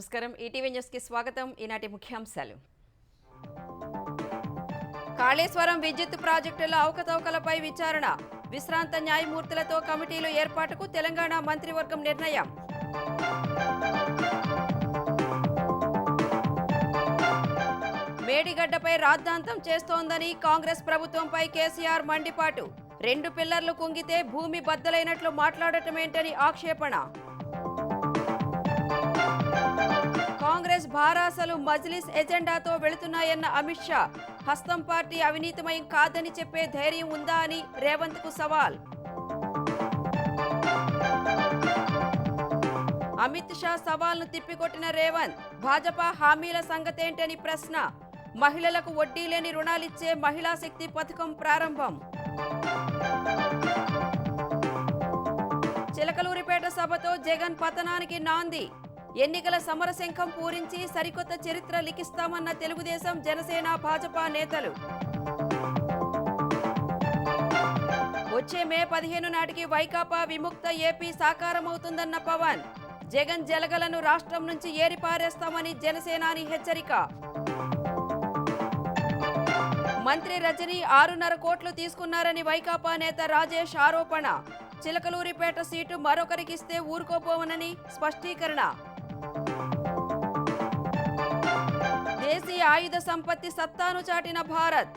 నమస్కారం ETV news కి స్వాగతం ఈనాటి ముఖ్యాంశాలు కాళేశ్వరం విద్యుత్ ప్రాజెక్టుల అవకతవకలపై విచారణ విశ్రాంత న్యాయమూర్తులతో కమిటీలు ఏర్పాటుకు తెలంగాణ మంత్రివర్గం నిర్ణయం మేడిగడ్డపై రాద్ధాంతం చేస్తోందని కాంగ్రెస్ ప్రభుత్వంపై కేసీఆర్ మండిపాటు 2 పిల్లర్లు కుంగితే భూమి బద్దలైనట్లు మాట్లాడటమేంటని ఆక్షేపణ కాంగ్రెస్ భారాసలు మజ్లిస్ ఎజెండాతో వెళుతున్నాయన్న అమిత్ షా హస్తం పార్టీ అవినీతిమయం కాదని చెప్పే ధైర్యం ఉందా అని రేవంత్ కు సవాల్ అమిత్ షా సవాల్ను తిప్పికొట్టిన రేవంత్ భాజపా హామీల సంగతేంటని ప్రశ్న మహిళలకు వడ్డీ లేని రుణాలిచ్చే మహిళా శక్తి పథకం ప్రారంభం చిలకలూరిపేట సభతో జగన్ పతనానికి నాంది ఎన్నికల సమరశంఖం పూరించి సరికొత్త చరిత్ర లిఖిస్తామన్న తెలుగుదేశం జనసేన భాజపా నేతలు వచ్చే మే 15 నాటికి వైకాపా విముక్త ఏపీ సాకారమవుతుందన్న పవన్ జగన్ జలగలను రాష్ట్రం నుంచి ఏరిపారేస్తామని జనసేనాని హెచ్చరిక మంత్రి రజని 6.5 కోట్లు తీసుకున్నారని వైకాపా నేత రాజేష్ ఆరోపణ చిలకలూరిపేట సీటు మరొకరికిస్తే ఊరుకోపోవనని స్పష్టీకరణ దేశీయ ఆయుధ సంపత్తి సత్తాను చాటిన భారత్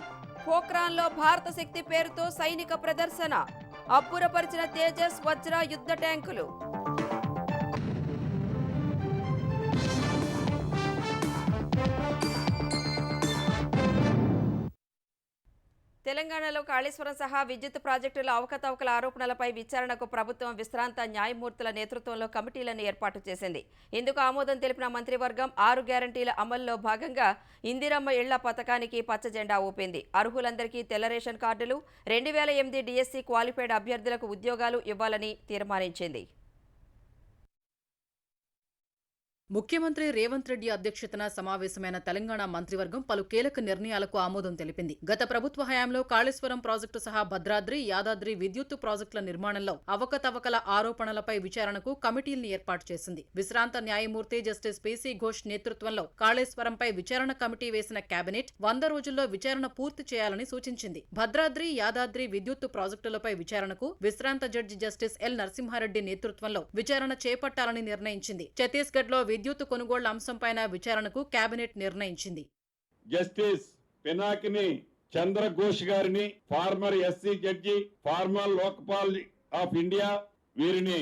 పోఖ్రాన్లో భారత శక్తి పేరుతో సైనిక ప్రదర్శన అబ్బురపరిచిన తేజస్ వజ్ర యుద్ధ ట్యాంకులు తెలంగాణలో కాళేశ్వరం సహా విద్యుత్ ప్రాజెక్టుల అవకతవకల ఆరోపణలపై విచారణకు ప్రభుత్వం విశ్రాంత న్యాయమూర్తుల నేతృత్వంలో కమిటీలను ఏర్పాటు చేసింది. ఇందుకు ఆమోదం తెలిపిన మంత్రివర్గం 6 గ్యారంటీల అమల్లో భాగంగా ఇందిరమ్మ ఇళ్ల పథకానికి పచ్చజెండా ఊపింది. అర్హులందరికీ తెల్ల రేషన్ కార్డులు, 2008 డిఎస్సి క్వాలిఫైడ్ అభ్యర్థులకు ఉద్యోగాలు ఇవ్వాలని తీర్మానించింది. ముఖ్యమంత్రి రేవంత్ రెడ్డి అధ్యక్షతన సమావేశమైన తెలంగాణ మంత్రివర్గం పలు కీలక నిర్ణయాలకు ఆమోదం తెలిపింది. గత ప్రభుత్వ హయాంలో కాళేశ్వరం ప్రాజెక్టు సహా భద్రాద్రి, యాదాద్రి విద్యుత్తు ప్రాజెక్టుల నిర్మాణంలో అవకతవకల ఆరోపణలపై విచారణకు కమిటీల్ని ఏర్పాటు చేసింది. విశ్రాంత న్యాయమూర్తి జస్టిస్ పీసీ ఘోష్ నేతృత్వంలో కాళేశ్వరంపై విచారణ కమిటీ వేసిన కేబినెట్ 100 రోజుల్లో విచారణ పూర్తి చేయాలని సూచించింది. భద్రాద్రి, యాదాద్రి విద్యుత్తు ప్రాజెక్టులపై విచారణకు విశ్రాంత జడ్జి జస్టిస్ ఎల్ నరసింహారెడ్డి నేతృత్వంలో విచారణ చేపట్టాలని నిర్ణయించింది. ఛత్తీస్గఢ్లో విద్యుత్ కొనుగోళ్ల అంశంపైన విచారణకు కేబినెట్ నిర్ణయించింది. జస్టిస్ పినాకిని చంద్రఘోష్ గారిని, former SC judge, former Lokpal of India, వీరిని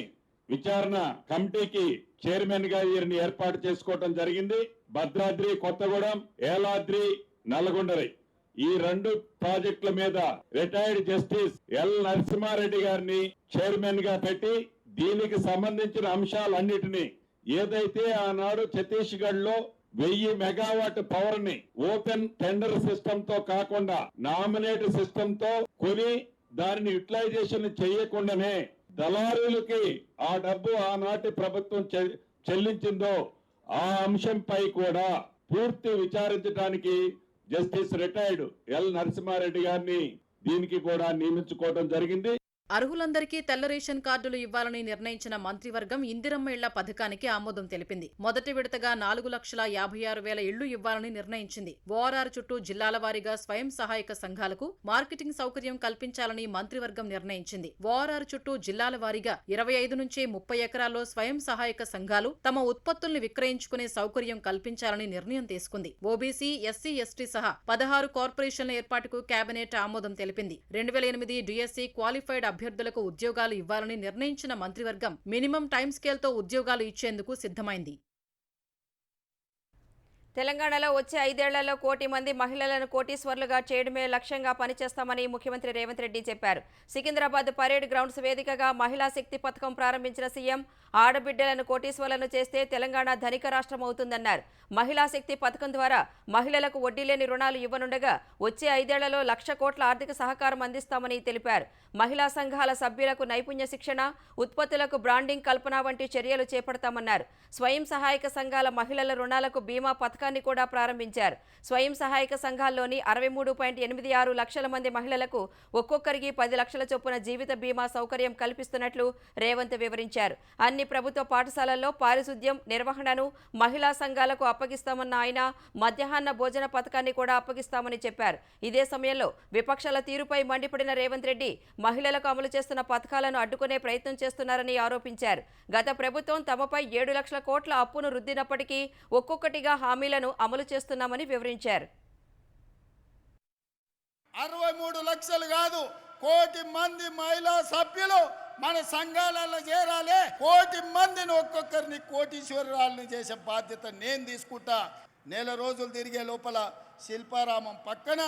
విచారణ కమిటీకి చైర్మన్ గా వీరిని ఏర్పాటు చేసుకోవడం జరిగింది. భద్రాద్రి కొత్తగూడెం, ఏలాద్రి నల్గొండరి ఈ 2 ప్రాజెక్టుల మీద రిటైర్డ్ జస్టిస్ ఎల్ నరసింహారెడ్డి గారిని చైర్మన్ గా పెట్టి దీనికి సంబంధించిన అంశాలన్నిటినీ ఏదైతే ఆనాడు ఛత్తీస్గఢ్ లో 1000 మెగావాట్ పవర్ ని ఓపెన్ టెండర్ సిస్టమ్ తో కాకుండా నామినేట్ సిస్టమ్ తో కొని దానిని యూటిలైజేషన్ చేయకుండానే దళారులకి ఆ డబ్బు ఆనాటి ప్రభుత్వం చెల్లించిందో ఆ అంశంపై కూడా పూర్తి విచారించడానికి జస్టిస్ రిటైర్డ్ ఎల్ నరసింహారెడ్డి గారిని దీనికి కూడా నియమించుకోవడం జరిగింది. అర్హులందరికీ తెల్ల రేషన్ కార్డులు ఇవ్వాలని నిర్ణయించిన మంత్రివర్గం ఇందిరమ్మ ఇళ్ల పథకానికి ఆమోదం తెలిపింది. మొదటి విడతగా 4,56,000 ఇళ్లు ఇవ్వాలని నిర్ణయించింది. ఓఆర్ఆర్ చుట్టూ జిల్లాల వారీగా స్వయం సహాయక సంఘాలకు మార్కెటింగ్ సౌకర్యం కల్పించాలని మంత్రివర్గం నిర్ణయించింది. ఓఆర్ఆర్ చుట్టూ జిల్లాల వారీగా 25 నుంచి 30 ఎకరాల్లో స్వయం సహాయక సంఘాలు తమ ఉత్పత్తుల్ని విక్రయించుకునే సౌకర్యం కల్పించాలని నిర్ణయం తీసుకుంది. ఓబీసీ, ఎస్సీ, ఎస్టీ సహా 16 కార్పొరేషన్ల ఏర్పాటుకు కేబినెట్ ఆమోదం తెలిపింది. 2008 డిఎస్సి క్వాలిఫైడ్ అభ్యర్థులకు ఉద్యోగాలు ఇవ్వాలని నిర్ణయించిన మంత్రివర్గం మినిమం టైం స్కేల్తో ఉద్యోగాలు ఇచ్చేందుకు సిద్ధమైంది. తెలంగాణలో వచ్చే 5 ఏళ్లలో 1 కోటి మంది మహిళలను కోటీశ్వర్లుగా చేయడమే లక్ష్యంగా పనిచేస్తామని ముఖ్యమంత్రి రేవంత్ రెడ్డి చెప్పారు. సికింద్రాబాద్ పరేడ్ గ్రౌండ్స్ వేదికగా మహిళా శక్తి పథకం ప్రారంభించిన సీఎం ఆడబిడ్డలను కోటీశ్వర్లను చేస్తే తెలంగాణ ధనిక రాష్ట్రం అవుతుందన్నారు. మహిళా శక్తి పథకం ద్వారా మహిళలకు వడ్డీ లేని రుణాలు ఇవ్వనుండగా వచ్చే 5 ఏళ్లలో 1,00,000 కోట్ల ఆర్థిక సహకారం అందిస్తామని తెలిపారు. మహిళా సంఘాల సభ్యులకు నైపుణ్య శిక్షణ, ఉత్పత్తులకు బ్రాండింగ్ కల్పన వంటి చర్యలు చేపడతామన్నారు. స్వయం సహాయక సంఘాల మహిళల రుణాలకు బీమా పథకం పథకాన్ని కూడా ప్రారంభించారు. స్వయం సహాయక సంఘాల్లోని 63.86 లక్షల మంది మహిళలకు ఒక్కొక్కరికి 10 లక్షల చొప్పున జీవిత బీమా సౌకర్యం కల్పిస్తున్నట్లు రేవంత్ వివరించారు. అన్ని ప్రభుత్వ పాఠశాలల్లో పారిశుద్ధ్యం నిర్వహణను మహిళా సంఘాలకు అప్పగిస్తామన్న ఆయన మధ్యాహ్న భోజన పథకాన్ని కూడా అప్పగిస్తామని చెప్పారు. ఇదే సమయంలో విపక్షాల తీరుపై మండిపడిన రేవంత్ రెడ్డి మహిళలకు అమలు చేస్తున్న పథకాలను అడ్డుకునే ప్రయత్నం చేస్తున్నారని ఆరోపించారు. గత ప్రభుత్వం తమపై 7 లక్షల కోట్ల అప్పును రుద్దినప్పటికీ ఒక్కొక్కటిగా హామీలను అమలు చేస్తున్నామని వివరించారు. 63 లక్షలు కాదు, 1 కోటి మంది మహిళా సభ్యులు మన సంఘాలలో చేరాలి. 1 కోటి మందిని ఒక్కొక్కరిని కోటీశ్వరాలను చేసే బాధ్యత నేను తీసుకుంటా. నెల రోజులు తిరిగే లోపల శిల్పారామం పక్కన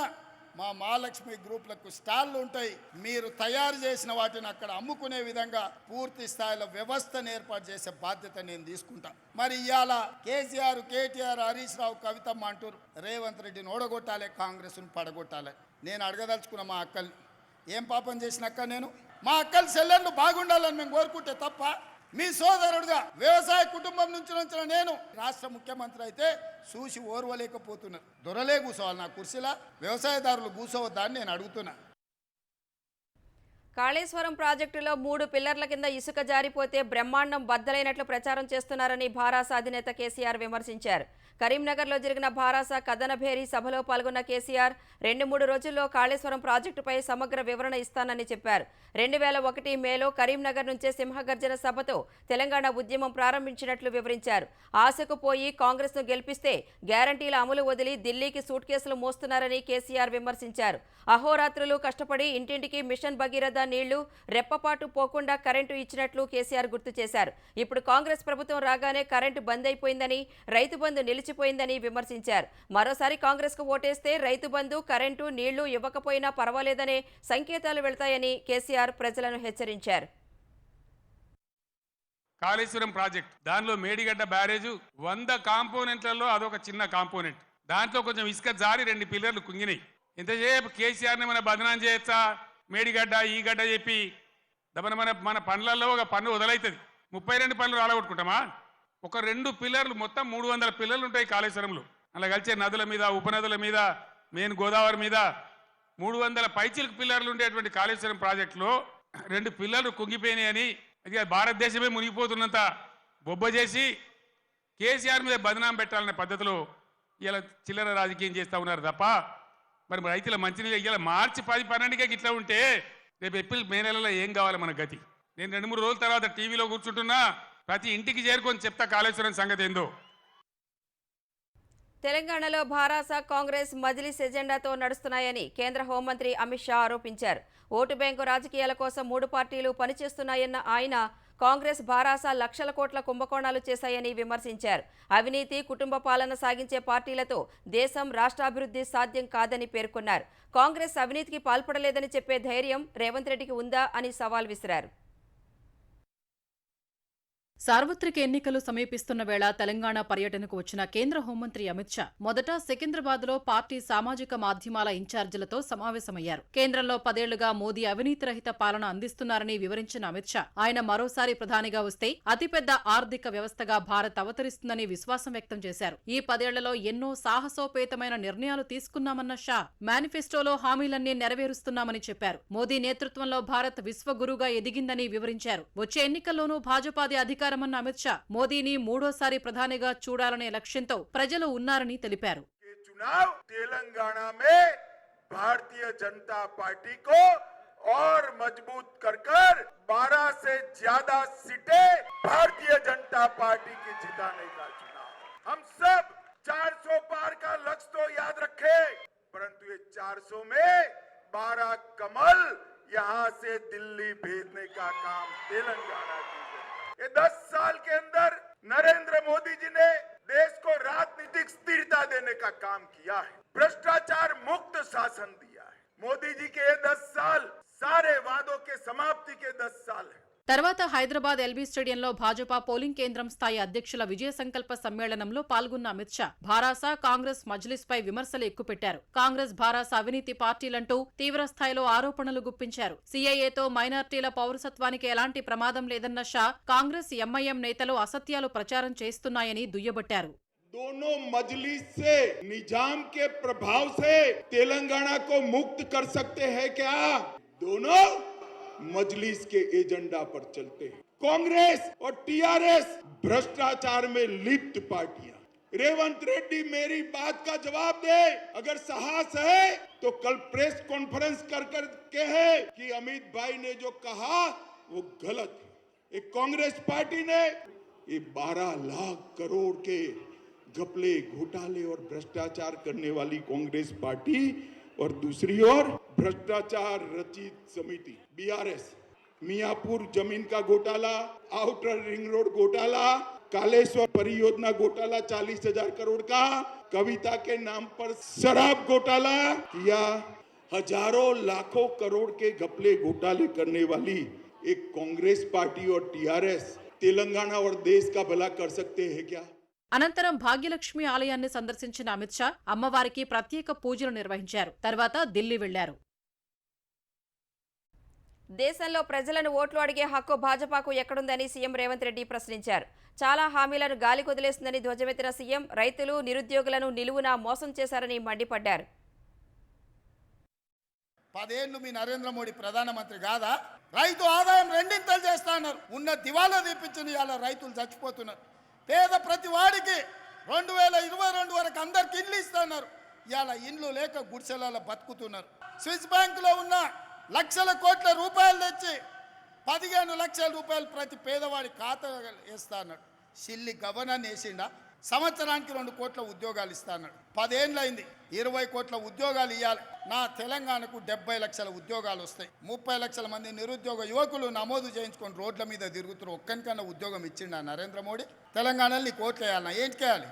మా మహాలక్ష్మి గ్రూప్లకు స్టాళ్ళు ఉంటాయి. మీరు తయారు చేసిన వాటిని అక్కడ అమ్ముకునే విధంగా పూర్తి స్థాయిలో వ్యవస్థను ఏర్పాటు చేసే బాధ్యత నేను తీసుకుంటా. మరి ఇవాళ కేసీఆర్, కేటీఆర్, హరీష్ రావు, కవితమ్మ అంటారు రేవంత్ రెడ్డిని ఓడగొట్టాలి, కాంగ్రెస్ను పడగొట్టాలి. నేను అడగదలుచుకున్న మా అక్కల్ని, ఏం పాపం చేసిన అక్క నేను? మా అక్కలు చెల్లెళ్ళు బాగుండాలని మేము కోరుకుంటే తప్ప, మీ సోదరుడుగా వ్యవసాయ కుటుంబం నుంచి వచ్చిన నేను రాష్ట్ర ముఖ్యమంత్రి అయితే చూసి ఓర్వలేకపోతున్నారు. దొరలే కూర్చోవాలి నా కుర్చీలా, వ్యవసాయదారులు కూర్చోవద్దా అని నేను అడుగుతున్నా. కాళేశ్వరం ప్రాజెక్టులో 3 పిల్లర్ల కింద ఇసుక జారిపోతే బ్రహ్మాండం బద్దలైనట్లు ప్రచారం చేస్తున్నారని భారాస అధినేత కేసీఆర్ విమర్శించారు. కరీంనగర్లో జరిగిన భారాస కథనభేరి సభలో పాల్గొన్న కేసీఆర్ 2-3 రోజుల్లో కాళేశ్వరం ప్రాజెక్టుపై సమగ్ర వివరణ ఇస్తానని చెప్పారు. 2001 మేలో కరీంనగర్ నుంచే సింహగర్జన సభతో తెలంగాణ ఉద్యమం ప్రారంభించినట్లు వివరించారు. ఆశకు పోయి కాంగ్రెస్ను గెలిపిస్తే గ్యారంటీల అమలు వదిలి ఢిల్లీకి సూట్ కేసులు మోస్తున్నారని కేసీఆర్ విమర్శించారు. అహోరాత్రులు కష్టపడి ఇంటింటికి మిషన్ భగీరథ నీళ్లు రెప్పపాటు పోకుండా కరెంటు ఇచ్చినట్లు కేసీఆర్ గుర్తు చేశారు. ఇప్పుడు కాంగ్రెస్ ప్రభుత్వం రాగానే కరెంటు బంద్ అయిపోయిందని, రైతు బంధు నిలిచిపోయిందని విమర్శించారు. మరోసారి కాంగ్రెస్కు ఓటేస్తే రైతు బంధు, కరెంటు, నీళ్లు ఇవ్వకపోయినా పర్వాలేదనే సంకేతాలు వెళ్తాయని కేసీఆర్ ప్రజలను హెచ్చరించారు. కాళేశ్వరం ప్రాజెక్ట్ దానిలో మేడిగడ్డ బ్యారేజ్ 100 కాంపోనెంట్లలో అదొక చిన్న కాంపోనెంట్. దాంట్లో కొంచెం ఇసుక జారి 2 పిల్లర్లు కుంగినాయి. ఇంతసేపు కేసీఆర్ని మన బదనాం చేయొచ్చా? మేడిగడ్డ ఈ గడ్డ చెప్పి దమన మన పనులలో ఒక పన్ను వదలవుతుంది. 32 పనులు రాలగొట్టుకుంటామా? ఒక 2 పిల్లర్లు, మొత్తం 300 పిల్లర్లు ఉంటాయి కాళేశ్వరంలో. అలా కలిసే నదుల మీద, ఉపనదుల మీద, మెయిన్ గోదావరి మీద 300 పైచిలకు పిల్లర్లు ఉండేటువంటి కాళేశ్వరం ప్రాజెక్టులో 2 పిల్లర్లు కుంగిపోయినాయని అది భారతదేశమే మునిగిపోతున్నంత బొబ్బ చేసి కేసీఆర్ మీద బదనాం పెట్టాలనే పద్ధతిలో ఇలా చిల్లర రాజకీయం చేస్తూ ఉన్నారు తప్ప, మరి రైతుల మంచినీళ్ళు ఇలా మార్చి 10-12కే ఇట్లా ఉంటే రేపు ఏప్రిల్ మే నెలలో ఏం కావాలి మన గతి? నేను 2-3 రోజుల తర్వాత టీవీలో కూర్చుంటున్నా, ప్రతి ఇంటికి చేరుకొని చెప్తా కాళేశ్వరం సంగతి ఏందో. తెలంగాణలో భారాస, కాంగ్రెస్, మజ్లిస్ ఎజెండాతో నడుస్తున్నాయని కేంద్ర హోంమంత్రి అమిత్ షా ఆరోపించారు. ఓటు బ్యాంకు రాజకీయాల కోసం 3 పార్టీలు పనిచేస్తున్నాయన్న ఆయన కాంగ్రెస్, భారాస లక్షల కోట్ల కుంభకోణాలు చేశాయని విమర్శించారు. అవినీతి, కుటుంబ పాలన సాగించే పార్టీలతో దేశం, రాష్ట్రాభివృద్ధి సాధ్యం కాదని పేర్కొన్నారు. కాంగ్రెస్ అవినీతికి పాల్పడలేదని చెప్పే ధైర్యం రేవంత్ రెడ్డికి ఉందా అని సవాల్ విసిరారు. సార్వత్రిక ఎన్నికలు సమీపిస్తున్న వేళ తెలంగాణ పర్యటనకు వచ్చిన కేంద్ర హోంమంత్రి అమిత్ షా మొదట సికింద్రాబాద్లో పార్టీ సామాజిక మాధ్యమాల ఇన్ఛార్జీలతో సమావేశమయ్యారు. కేంద్రంలో 10 ఏళ్లుగా మోదీ అవినీతి రహిత పాలన అందిస్తున్నారని వివరించిన అమిత్ షా ఆయన మరోసారి ప్రధానిగా వస్తే అతిపెద్ద ఆర్థిక వ్యవస్థగా భారత్ అవతరిస్తుందని విశ్వాసం వ్యక్తం చేశారు. ఈ 10 ఏళ్లలో ఎన్నో సాహసోపేతమైన నిర్ణయాలు తీసుకున్నామన్న షా మేనిఫెస్టోలో హామీలన్నీ నెరవేరుస్తున్నామని చెప్పారు. మోదీ నేతృత్వంలో భారత్ విశ్వగురుగా ఎదిగిందని వివరించారు. వచ్చే ఎన్నికల్లోనూ భాజపాది అధికారమన్న అమిత్ షా మోదీని 3వ ప్రధానిగా చూడాలనే లక్ష్యంతో ప్రజలు ఉన్నారని తెలిపారు. चुनाव तेलंगाना में भारतीय जनता पार्टी को और मजबूत कर 12 से ज्यादा सीटें भारतीय जनता पार्टी की जिताने का चुनाव। हम सब 400 पार का लक्ष्य तो याद रखें, परंतु ये 400 में 12 कमल यहाँ से दिल्ली भेजने का काम तेलंगाना की। ये 10 साल के अंदर नरेंद्र मोदी जी ने देश को राजनीतिक स्थिरता देने का काम किया है, भ्रष्टाचार मुक्त शासन दिया है। मोदी जी के ये 10 साल सारे वादों के समाप्ति के 10 साल है। తర్వాత హైదరాబాద్ ఎల్బీ స్టేడియంలో భాజపా పోలింగ్ కేంద్రం స్థాయి అధ్యక్షుల విజయ సంకల్ప సమ్మేళనంలో పాల్గొన్న అమిత్ షా భారాస, కాంగ్రెస్, మజ్లిస్ పై విమర్శలు ఎక్కుపెట్టారు. కాంగ్రెస్, భారాస అవినీతి పార్టీలంటూ తీవ్రస్థాయిలో ఆరోపణలు గుప్పించారు. సీఏఏతో మైనార్టీల పౌరసత్వానికి ఎలాంటి ప్రమాదం లేదన్న షా కాంగ్రెస్, ఎంఐఎం నేతలు అసత్యాలు ప్రచారం చేస్తున్నాయని దుయ్యబట్టారు. दोनों मजलिस से निजाम के प्रभाव से तेलंगाना को मुक्त कर सकते हैं क्या? दोनों मजलिस के एजेंडा पर चलते हैं। कांग्रेस और टीआरएस भ्रष्टाचार में लिप्त पार्टियां। रेवंत रेड्डी मेरी बात का जवाब दे। अगर साहस है तो कल प्रेस कॉन्फ्रेंस कर कहे कि अमित भाई ने जो कहा वो गलत है। एक कांग्रेस पार्टी ने ये 12 लाख करोड़ के घपले घोटाले और भ्रष्टाचार करने वाली कांग्रेस पार्टी और दूसरी ओर भ्रष्टाचार रचित समिति बीआरएस, मियापुर जमीन का घोटाला, आउटर रिंग रोड घोटाला, कालेश्वर परियोजना घोटाला 40,000 करोड़ का, कविता के नाम पर शराब घोटाला या हजारों लाखों करोड़ के घपले घोटाले करने वाली एक कांग्रेस पार्टी और टीआरएस तेलंगाना और देश का भला कर सकते हैं क्या? అనంతరం భాగ్యలక్ష్మి ఆలయాన్ని సందర్శించిన అమిత్ షా అమ్మవారికి ప్రత్యేక పూజలు నిర్వహించారు. తర్వాత ఢిల్లీ వెళ్లారు. దేశంలో ప్రజలను ఓట్లు అడిగే హక్కు భాజపాకు ఎక్కడుందని సీఎం రేవంత్ రెడ్డి ప్రశ్నించారు. చాలా హామీలను గాలి కొదిలేస్తుందని ధ్వజమెత్తిన సీఎం రైతులు, నిరుద్యోగులను నిలువునా మోసం చేశారని మండిపడ్డారు. 10 ఏళ్ళు మీ నరేంద్ర మోడీ ప్రధానమంత్రి కాదా? రైతు ఆదాయం రెండింతలు చేస్తా అన్నారు. ఉన్న దివాలా తీపించిన ఇవాళ రైతులు చచ్చిపోతున్నారు. పేద ప్రతి వాడికి 2022 వరకు అందరికి ఇల్లు ఇస్తున్నారు. ఇవాళ ఇండ్లు లేక గుడిసెలలో బతుకుతున్నారు. స్విస్ బ్యాంకులో ఉన్న లక్షల కోట్ల రూపాయలు తెచ్చి 15 లక్షల రూపాయలు ప్రతి పేదవాడి ఖాతా వేస్తా అన్నాడు. సిల్లి గవర్నర్ వేసిండా? సంవత్సరానికి 2 కోట్ల ఉద్యోగాలు ఇస్తా అన్నాడు. 10 ఏళ్ళైంది. 20 కోట్ల ఉద్యోగాలు ఇవ్వాలి. నా తెలంగాణకు 70 లక్షల ఉద్యోగాలు వస్తాయి. 30 లక్షల మంది నిరుద్యోగ యువకులు నమోదు చేయించుకొని రోడ్ల మీద తిరుగుతున్నారు. ఒక్కనికన్నా ఉద్యోగం ఇచ్చిండా నరేంద్ర మోడీ? తెలంగాణలో నీకు ఓట్లు వేయాలన్నా ఏంటి చేయాలి?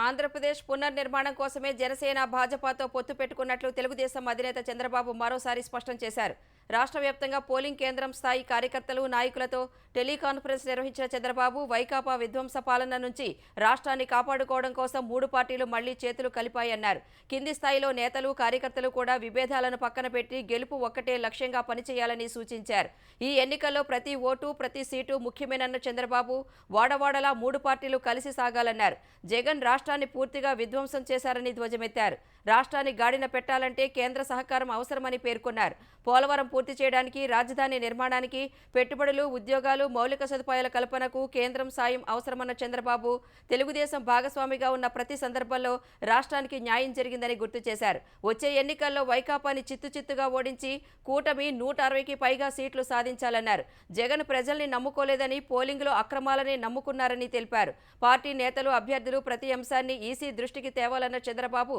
ఆంధ్రప్రదేశ్ పునర్నిర్మాణం కోసమే జనసేన భాజపాతో పొత్తు పెట్టుకున్నట్లు తెలుగుదేశం అధినేత చంద్రబాబు మరోసారి స్పష్టం చేశారు. రాష్ట్ర వ్యాప్తంగా పోలింగ్ కేంద్రం స్థాయి కార్యకర్తలు, నాయకులతో టెలికాన్ఫరెన్స్ నిర్వహించిన చంద్రబాబు వైకాపా విధ్వంస పాలన నుంచి రాష్ట్రాన్ని కాపాడుకోవడం కోసం 3 పార్టీలు మళ్లీ చేతులు కలిపాయన్నారు. కింది స్థాయిలో నేతలు, కార్యకర్తలు కూడా విభేదాలను పక్కన పెట్టి గెలుపు ఒక్కటే లక్ష్యంగా పనిచేయాలని సూచించారు. ఈ ఎన్నికల్లో ప్రతి ఓటు, ప్రతి సీటు ముఖ్యమేనన్న చంద్రబాబు వాడవాడలా 3 పార్టీలు కలిసి సాగాలన్నారు. జగన్ రాష్ట్రాన్ని పూర్తిగా విధ్వంసం చేశారని ధ్వజమెత్తారు. రాష్ట్రాన్ని గాడిన పెట్టాలంటే కేంద్ర సహకారం అవసరమని పేర్కొన్నారు. పోలవరం పూర్తి చేయడానికి, రాజధాని నిర్మాణానికి, పెట్టుబడులు, ఉద్యోగాలు, మౌలిక సదుపాయాల కల్పనకు కేంద్రం సాయం అవసరమన్న చంద్రబాబు తెలుగుదేశం భాగస్వామిగా ఉన్న ప్రతి సందర్భంలో రాష్ట్రానికి న్యాయం జరిగిందని గుర్తు చేశారు. వచ్చే ఎన్నికల్లో వైకాపాని చిత్తుగా ఓడించి కూటమి 160కి పైగా సీట్లు సాధించాలన్నారు. జగన్ ప్రజల్ని నమ్ముకోలేదని, పోలింగ్లో అక్రమాలని నమ్ముకున్నారని తెలిపారు. పార్టీ నేతలు, అభ్యర్థులు ప్రతి అంశాన్ని ఈసీ దృష్టికి తేవాలన్న చంద్రబాబు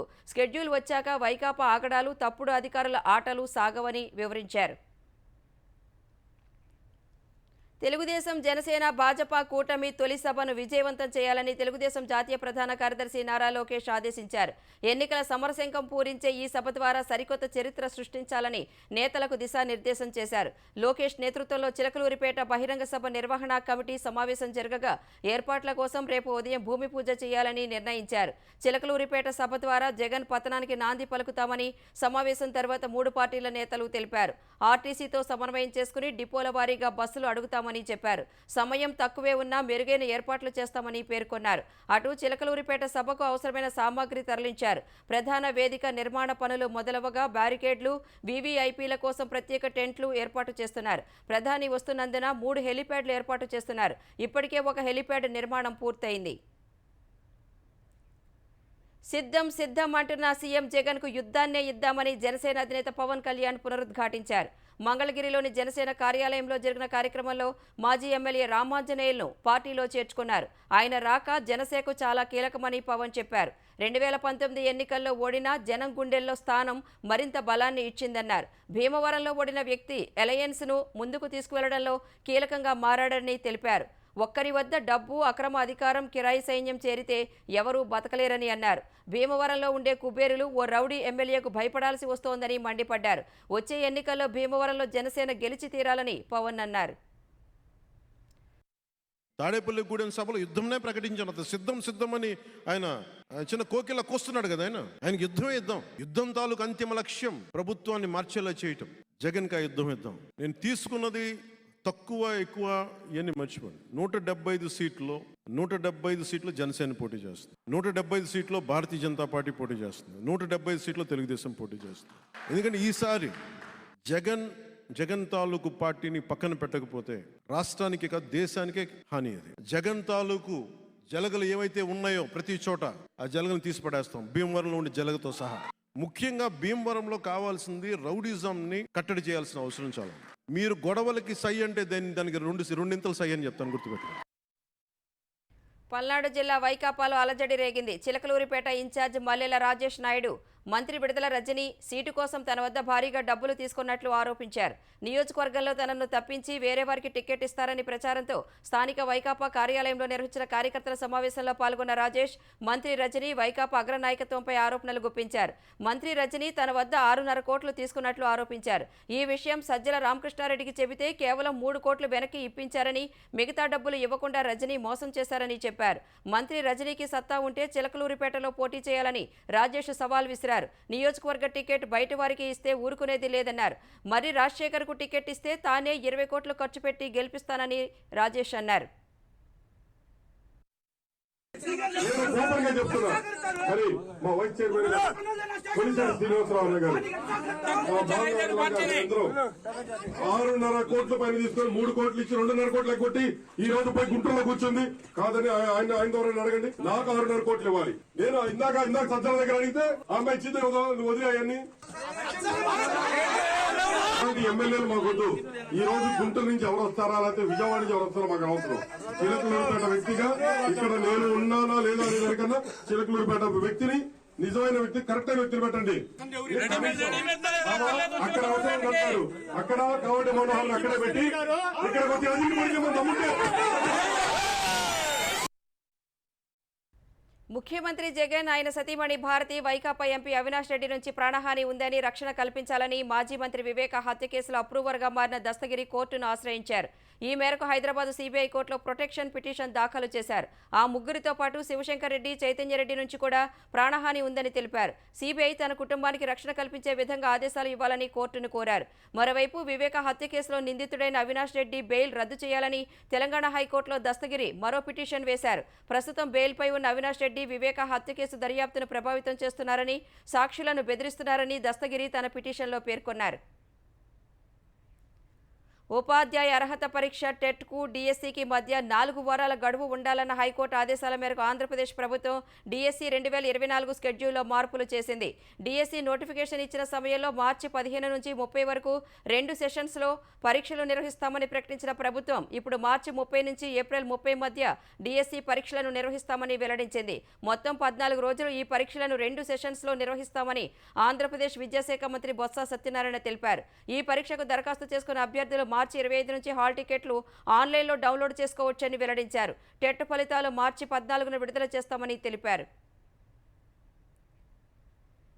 షెడ్యూల్ వచ్చాక వైకాపా ఆగడాలు, తప్పుడు అధికారుల ఆటలు సాగవని వివరించారు. తెలుగుదేశం, జనసేన, భాజపా కూటమి తొలి సభను విజయవంతం చేయాలని తెలుగుదేశం జాతీయ ప్రధాన కార్యదర్శి నారా లోకేష్ ఆదేశించారు. ఎన్నికల సమరశంఖం పూరించే ఈ సభ ద్వారా సరికొత్త చరిత్ర సృష్టించాలని నేతలకు దిశానిర్దేశం చేశారు. లోకేష్ నేతృత్వంలో చిలకలూరిపేట బహిరంగ సభ నిర్వహణ కమిటీ సమావేశం జరగగా ఏర్పాట్ల కోసం రేపు ఉదయం భూమి పూజ చేయాలని నిర్ణయించారు. చిలకలూరిపేట సభ ద్వారా జగన్ పతనానికి నాంది పలుకుతామని సమావేశం తర్వాత 3 పార్టీల నేతలు తెలిపారు. ఆర్టీసీతో సమన్వయం చేసుకుని డిపోల వారీగా బస్సులు అడుగుతామని చెప్పారు. సమయం తక్కువే ఉన్నా మెరుగైన ఏర్పాట్లు చేస్తామని పేర్కొన్నారు. అటు చిలకలూరిపేట సభకు అవసరమైన సామాగ్రి తరలించారు. ప్రధాన వేదిక నిర్మాణ పనులు మొదలవగా బ్యారికేడ్లు, వీవీఐపీల కోసం ప్రత్యేక టెంట్లు ఏర్పాటు చేస్తున్నారు. ప్రధాని వస్తున్నందున 3 హెలిప్యాడ్లు ఏర్పాటు చేస్తున్నారు. ఇప్పటికే ఒక హెలిప్యాడ్ నిర్మాణం పూర్తయింది. సిద్ధం అంటున్న సీఎం జగన్ కు యుద్ధాన్నే ఇద్దామని జనసేన అధినేత పవన్ కళ్యాణ్ పునరుద్ఘాటించారు. మంగళగిరిలోని జనసేన కార్యాలయంలో జరిగిన కార్యక్రమంలో మాజీ ఎమ్మెల్యే రామాంజనేయులను పార్టీలో చేర్చుకున్నారు. ఆయన రాక జనసేనకు చాలా కీలకమని పవన్ చెప్పారు. 2019 ఎన్నికల్లో ఓడినా జనం గుండెల్లో స్థానం మరింత బలాన్ని ఇచ్చిందన్నారు. భీమవరంలో ఓడిన వ్యక్తి అలయన్స్ను ముందుకు తీసుకువెళ్లడంలో కీలకంగా మారాడని తెలిపారు. ఒక్కరి వద్ద డబ్బు, అక్రమ అధికారం, కిరాయి సైన్యం చేరితే ఎవరూ బతకలేరని అన్నారు. భీమవరంలో ఉండే కుబేరులు ఓ రౌడీ ఎమ్మెల్యేకు భయపడాల్సి వస్తోందని మండిపడ్డారు. వచ్చే ఎన్నికల్లో భీమవరంలో జనసేన గెలిచి తీరాలని పవన్ అన్నారు. తాడేపల్లిగూడెం సభలో యుద్ధంనే ప్రకటించాను. సిద్ధమని ఆయన చిన్న కోకిల కోస్తున్నాడు కదా. ఆయనకి యుద్ధం తాలూకు అంతిమ లక్ష్యం ప్రభుత్వాన్ని మార్చేలా చేయటం. జగన్కి ఆ యుద్ధం ఇద్దాం. నేను తీసుకున్నది తక్కువ ఎక్కువ ఇవన్నీ మర్చిపోండి. 175 సీట్లు జనసేన పోటీ చేస్తుంది, 175 సీట్లో భారతీయ జనతా పార్టీ పోటీ చేస్తుంది, 175 సీట్లో తెలుగుదేశం పోటీ చేస్తుంది. ఎందుకంటే ఈసారి జగన్ తాలూకు పార్టీని పక్కన పెట్టకపోతే రాష్ట్రానికి కాదు దేశానికే హాని. అది జగన్ తాలూకు జలగలు ఏవైతే ఉన్నాయో ప్రతి చోట ఆ జలగలను తీసి పడేస్తాం, భీమవరంలో ఉండే జలగతో సహా. ముఖ్యంగా భీమవరంలో కావాల్సింది రౌడిజంని కట్టడి చేయాల్సిన అవసరం చాలా. మీరు గొడవలకి సై అంటే దానికి రెండింతలు సై అని చెప్తాను, గుర్తుపెట్టుకోండి. పల్నాడు జిల్లా వైకాపాలో అలజడి రేగింది. చిలకలూరిపేట ఇన్ఛార్జ్ మల్లెల రాజేష్ నాయుడు మంత్రి విడుదల రజని సీటు కోసం తన వద్ద భారీగా డబ్బులు తీసుకున్నట్లు ఆరోపించారు. నియోజకవర్గంలో తనను తప్పించి వేరే వారికి టికెట్ ఇస్తారని ప్రచారంతో స్థానిక వైకాపా కార్యాలయంలో నిర్వహించిన కార్యకర్తల సమావేశంలో పాల్గొన్న రాజేష్ మంత్రి రజని వైకాపా అగ్రనాయకత్వంపై ఆరోపణలు గుప్పించారు. మంత్రి రజని తన వద్ద 6.5 కోట్లు తీసుకున్నట్లు ఆరోపించారు. ఈ విషయం సజ్జల రామకృష్ణారెడ్డికి చెబితే కేవలం 3 కోట్లు వెనక్కి ఇప్పించారని, మిగతా డబ్బులు ఇవ్వకుండా రజని మోసం చేశారని చెప్పారు. మంత్రి రజనీకి సత్తా ఉంటే చిలకలూరిపేటలో పోటీ చేయాలని రాజేష్ సవాల్ విసిరారు. నియోజకవర్గ టికెట్ బయట వారికి ఇస్తే ఊరుకునేది లేదన్నారు. మరి రాజశేఖర్ కు టికెట్ ఇస్తే తానే 20 కోట్లు ఖర్చు పెట్టి గెలిపిస్తానని రాజేష్ అన్నారు. మరి మా వైస్ చైర్మన్ కొలిసారి శ్రీనివాసరావు గారు 6.5 కోట్ల పైన తీసుకొని 3 కోట్లు ఇచ్చి 2.5 కోట్లకు కొట్టి ఈ రోజు పోయి గుంటూరులో కూర్చుంది. కాదని ఆయన ద్వారా అడగండి. నాకు 6.5 కోట్లు ఇవ్వాలి. నేను ఇందాక సజ్జల దగ్గర అడిగితే అమ్మాయి ఇచ్చింది, వదిలేయన్ని ఎమ్మెల్యేలు మాకొద్దు. ఈ రోజు గుంటూరు నుంచి ఎవరు వస్తారా, లేకపోతే విజయవాడ నుంచి ఎవరు వస్తారో మాకు అవసరం. చిలకలూరుపేట వ్యక్తిగా ఇక్కడ నేను ఉన్నానా లేదా అనే దానికన్నా చిలకలూరుపేట వ్యక్తిని, నిజమైన వ్యక్తి, కరెక్ట్ అయిన వ్యక్తిని పెట్టండి. అక్కడ అవసరం కట్టారు, అక్కడ కాబట్టి మనోహర్ అక్కడే పెట్టి ఇక్కడికి వచ్చి అన్నింటి నమ్ముంటే. ముఖ్యమంత్రి జగన్ ఆయన సతీమణి భారతి వైకాపా ఎంపీ అవినాష్ రెడ్డి నుంచి ప్రాణహాని ఉందని, రక్షణ కల్పించాలని మాజీ మంత్రి వివేక హత్య కేసులో అప్రూవర్గా మారిన దస్తగిరి కోర్టును ఆశ్రయించారు. ఈ మేరకు హైదరాబాద్ సిబిఐ కోర్టులో ప్రొటెక్షన్ పిటిషన్ దాఖలు చేశారు. ఆ ముగ్గురితో పాటు శివశంకర్ రెడ్డి, చైతన్యరెడ్డి నుంచి కూడా ప్రాణహాని ఉందని తెలిపారు. సిబిఐ తన కుటుంబానికి రక్షణ కల్పించే విధంగా ఆదేశాలు ఇవ్వాలని కోర్టును కోరారు. మరోవైపు వివేక హత్య కేసులో నిందితుడైన అవినాష్ రెడ్డి బెయిల్ రద్దు చేయాలని తెలంగాణ హైకోర్టులో దస్తగిరి మరో పిటిషన్ వేశారు. ప్రస్తుతం బెయిల్పై ఉన్న అవినాష్ రెడ్డి వివేక హత్య కేసు దర్యాప్తును ప్రభావితం చేస్తున్నారని, సాక్షులను బెదిరిస్తున్నారని దస్తగిరి తన పిటిషన్లో పేర్కొన్నారు. ఉపాధ్యాయ అర్హత పరీక్ష టెట్కు డిఎస్సికి మధ్య 4 వారాల గడువు ఉండాలన్న హైకోర్టు ఆదేశాల మేరకు ఆంధ్రప్రదేశ్ ప్రభుత్వం డిఎస్సి 2024 స్కెడ్యూల్లో మార్పులు చేసింది. డిఎస్సి నోటిఫికేషన్ ఇచ్చిన సమయంలో మార్చి 15 నుంచి 30 వరకు 2 సెషన్స్లో పరీక్షలు నిర్వహిస్తామని ప్రకటించిన ప్రభుత్వం ఇప్పుడు మార్చి 30 నుంచి ఏప్రిల్ 30 మధ్య డిఎస్సి పరీక్షలను నిర్వహిస్తామని వెల్లడించింది. మొత్తం 14 రోజులు ఈ పరీక్షలను 2 సెషన్స్లో నిర్వహిస్తామని ఆంధ్రప్రదేశ్ విద్యాశాఖ మంత్రి బొత్స సత్యనారాయణ తెలిపారు. ఈ పరీక్షకు దరఖాస్తు చేసుకున్న అభ్యర్థులు మార్చి 25 నుంచి హాల్ టికెట్లు ఆన్లైన్లో డౌన్లోడ్ చేసుకోవచ్చని వెల్లడించారు. టెట్ ఫలితాలు మార్చి 14న విడుదల చేస్తామని తెలిపారు.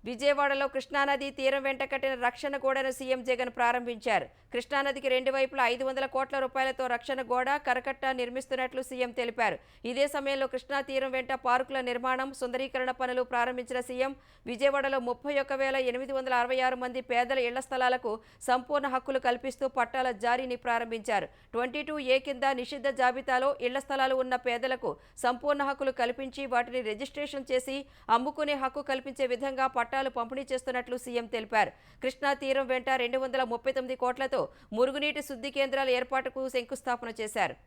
విజయవాడలో కృష్ణానది తీరం వెంట కట్టిన రక్షణ గోడను సీఎం జగన్ ప్రారంభించారు. కృష్ణానదికి 2 వైపులా 500 కోట్ల రూపాయలతో రక్షణ గోడ, కరకట్ట నిర్మిస్తున్నట్లు సీఎం తెలిపారు. ఇదే సమయంలో కృష్ణా తీరం వెంట పార్కుల నిర్మాణం, సుందరీకరణ పనులు ప్రారంభించిన సీఎం విజయవాడలో 31,866 మంది పేదల ఇళ్ల స్థలాలకు సంపూర్ణ హక్కులు కల్పిస్తూ పట్టాల జారీని ప్రారంభించారు. 22A కింద నిషిద్ధ జాబితాలో ఇళ్ల స్థలాలు ఉన్న పేదలకు సంపూర్ణ హక్కులు కల్పించి వాటిని రిజిస్ట్రేషన్ చేసి అమ్ముకునే హక్కు కల్పించే విధంగా పట్టాలు పంపిణీ చేస్తున్నట్లు సీఎం తెలిపారు. కృష్ణా తీరం వెంట 239 కోట్లతో మురుగునీటి శుద్ధి కేంద్రాల ఏర్పాటుకు శంకుస్థాపన చేశారు.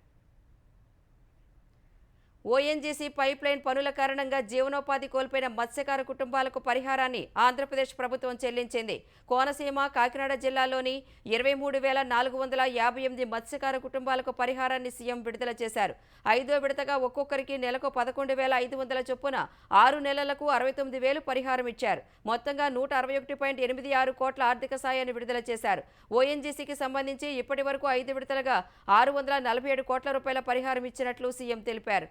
ఓఎన్జీసీ పైప్లైన్ పనుల కారణంగా జీవనోపాధి కోల్పోయిన మత్స్యకార కుటుంబాలకు పరిహారాన్ని ఆంధ్రప్రదేశ్ ప్రభుత్వం చెల్లించింది. కోనసీమ, కాకినాడ జిల్లాలోని 23,458 మత్స్యకార కుటుంబాలకు పరిహారాన్ని సీఎం విడుదల చేశారు. 5వ విడతగా ఒక్కొక్కరికి నెలకు 11,500 చొప్పున 6 నెలలకు 69,000 పరిహారం ఇచ్చారు. మొత్తంగా 161.86 కోట్ల ఆర్థిక సాయాన్ని విడుదల చేశారు. ఓఎన్జీసీకి సంబంధించి ఇప్పటి వరకు 5 విడతలుగా 647 కోట్ల రూపాయల పరిహారం ఇచ్చినట్లు సీఎం తెలిపారు.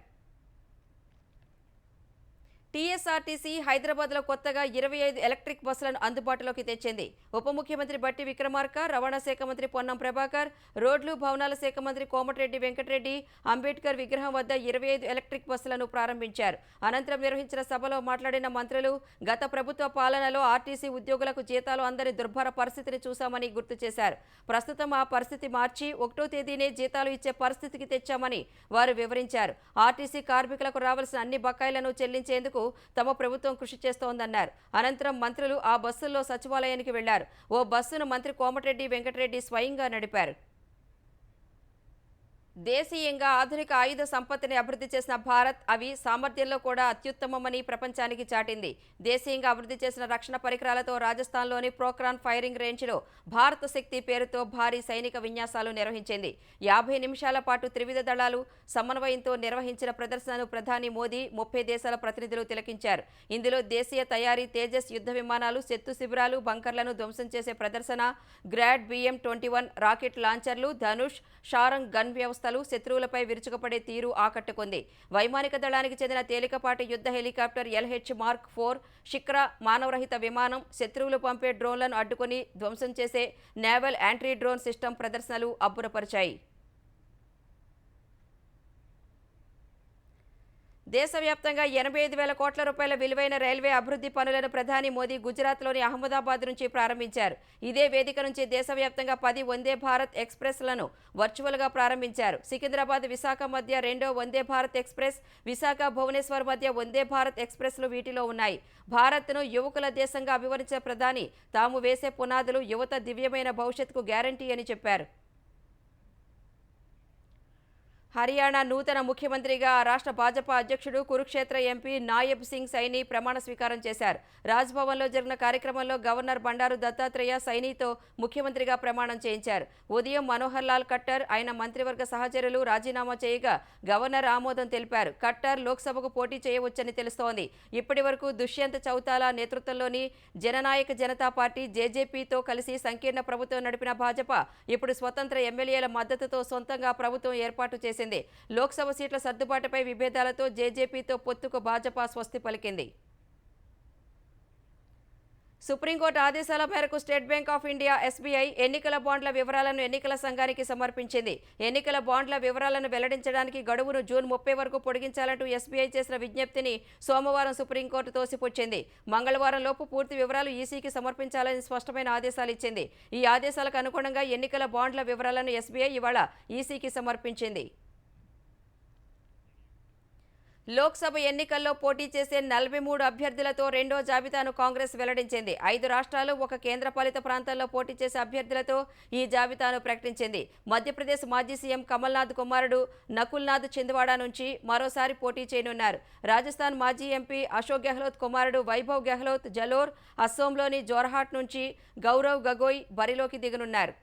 టీఎస్ఆర్టీసీ హైదరాబాద్లో కొత్తగా 25 ఎలక్ట్రిక్ బస్సులను అందుబాటులోకి తెచ్చింది. ఉప ముఖ్యమంత్రి బట్టి విక్రమార్క, రవాణా శాఖ మంత్రి పొన్నం ప్రభాకర్, రోడ్లు భవనాల శాఖ మంత్రి కోమటిరెడ్డి వెంకటరెడ్డి అంబేద్కర్ విగ్రహం వద్ద 25 ఎలక్ట్రిక్ బస్సులను ప్రారంభించారు. అనంతరం నిర్వహించిన సభలో మాట్లాడిన మంత్రులు గత ప్రభుత్వ పాలనలో ఆర్టీసీ ఉద్యోగులకు జీతాలు అందని దుర్భర పరిస్థితిని చూశామని గుర్తు చేశారు. ప్రస్తుతం ఆ పరిస్థితి మార్చి 1వ తేదీనే జీతాలు ఇచ్చే పరిస్థితికి తెచ్చామని వారు వివరించారు. ఆర్టీసీ కార్మికులకు రావాల్సిన అన్ని బకాయిలను చెల్లించేందుకు తమ ప్రభుత్వం కృషి చేస్తోందన్నారు. అనంతరం మంత్రులు ఆ బస్సుల్లో సచివాలయానికి వెళ్లారు. ఓ బస్సును మంత్రి కోమటిరెడ్డి వెంకటరెడ్డి స్వయంగా నడిపారు. దేశీయంగా ఆధునిక ఆయుధ సంపత్తిని అభివృద్ధి చేసిన భారత్ అవి సామర్థ్యంలో కూడా అత్యుత్తమమని ప్రపంచానికి చాటింది. దేశీయంగా అభివృద్ధి చేసిన రక్షణ పరికరాలతో రాజస్థాన్లోని ప్రోక్రాన్ ఫైరింగ్ రేంజ్లో భారత శక్తి పేరుతో భారీ సైనిక విన్యాసాలు నిర్వహించింది. 50 నిమిషాల పాటు త్రివిధ దళాలు సమన్వయంతో నిర్వహించిన ప్రదర్శనను ప్రధాని మోదీ 30 దేశాల ప్రతినిధులు తిలకించారు. ఇందులో దేశీయ తయారీ తేజస్ యుద్ధ విమానాలు, శత్రు శిబిరాలు, బంకర్లను ధ్వంసం చేసే ప్రదర్శన, గ్రాడ్ BM-21 రాకెట్ లాంచర్లు, ధనుష్, షారంగ్ గన్ వ్యవస్థ శత్రువులపై విరుచుకుపడే తీరు ఆకట్టుకుంది. వైమానిక దళానికి చెందిన తేలికపాటి యుద్ధ హెలికాప్టర్ LH Mark 4 శిక్రా మానవరహిత విమానం, శత్రువులు పంపే డ్రోన్లను అడ్డుకుని ధ్వంసం చేసే నేవల్ యాంటీ డ్రోన్ సిస్టమ్ ప్రదర్శనలు అబ్బురపరిచాయి. దేశవ్యాప్తంగా 85,000 కోట్ల రూపాయల విలువైన రైల్వే అభివృద్ధి పనులను ప్రధాని మోదీ గుజరాత్లోని అహ్మదాబాద్ నుంచి ప్రారంభించారు. ఇదే వేదిక నుంచి దేశవ్యాప్తంగా 10 వందే భారత్ ఎక్స్ప్రెస్లను వర్చువల్గా ప్రారంభించారు. సికింద్రాబాద్ విశాఖ మధ్య 2వ వందే భారత్ ఎక్స్ప్రెస్, విశాఖ భువనేశ్వర్ మధ్య వందే భారత్ ఎక్స్ప్రెస్లు వీటిలో ఉన్నాయి. భారత్ను యువకుల దేశంగా అభివర్ణించిన ప్రధాని తాము వేసే పునాదులు యువత దివ్యమైన భవిష్యత్తుకు గ్యారంటీ అని చెప్పారు. హర్యానా నూతన ముఖ్యమంత్రిగా ఆ రాష్ట్ర భాజపా అధ్యక్షుడు కురుక్షేత్ర ఎంపీ నాయబ్ సింగ్ సైని ప్రమాణ స్వీకారం చేశారు. రాజ్భవన్లో జరిగిన కార్యక్రమంలో గవర్నర్ బండారు దత్తాత్రేయ సైనితో ముఖ్యమంత్రిగా ప్రమాణం చేయించారు. ఉదయం మనోహర్ లాల్ ఖట్టర్ ఆయన మంత్రివర్గ సహచరులు రాజీనామా చేయగా గవర్నర్ ఆమోదం తెలిపారు. ఖట్టర్ లోక్సభకు పోటీ చేయవచ్చని తెలుస్తోంది. ఇప్పటి వరకు దుష్యంత్ చౌతాలా నేతృత్వంలోని జననాయక జనతా పార్టీ జేజేపీతో కలిసి సంకీర్ణ ప్రభుత్వం నడిపిన భాజపా ఇప్పుడు స్వతంత్ర ఎమ్మెల్యేల మద్దతుతో సొంతంగా ప్రభుత్వం ఏర్పాటు చేసింది. లోక్సభ సీట్ల సర్దుబాటుపై విభేదాలతో జేజేపీతో పొత్తుకు భాజపా స్వస్తి పలికింది. సుప్రీంకోర్టు ఆదేశాల మేరకు state bank of India SBI ఎన్నికల బాండ్ల వివరాలను ఎన్నికల సంఘానికి సమర్పించింది. ఎన్నికల బాండ్ల వివరాలను వెల్లడించడానికి గడువును జూన్ 30 వరకు పొడిగించాలంటూ SBI చేసిన విజ్ఞప్తిని సోమవారం సుప్రీంకోర్టు తోసిపుచ్చింది. మంగళవారం లోపు పూర్తి వివరాలు ఈసీకి సమర్పించాలని స్పష్టమైన ఆదేశాలు ఇచ్చింది. ఈ ఆదేశాలకు అనుగుణంగా ఎన్నికల బాండ్ల వివరాలను SBI ఇవాళ ఈసీకి సమర్పించింది. లోక్సభ ఎన్నికల్లో పోటీ చేసే 43 అభ్యర్థులతో రెండో జాబితాను కాంగ్రెస్ వెల్లడించింది. 5 రాష్ట్రాలు, 1 కేంద్రపాలిత ప్రాంతాల్లో పోటీ చేసే అభ్యర్థులతో ఈ జాబితాను ప్రకటించింది. మధ్యప్రదేశ్ మాజీ సీఎం కమల్నాథ్ కుమారుడు నకుల్నాథ్ చిందవాడ నుంచి మరోసారి పోటీ చేయనున్నారు. రాజస్థాన్ మాజీ ఎంపీ అశోక్ గెహ్లోత్ కుమారుడు వైభవ్ గెహ్లోత్ జలోర్, అస్సోంలోని జోర్హాట్ నుంచి గౌరవ్ గగోయ్ బరిలోకి దిగనున్నారు.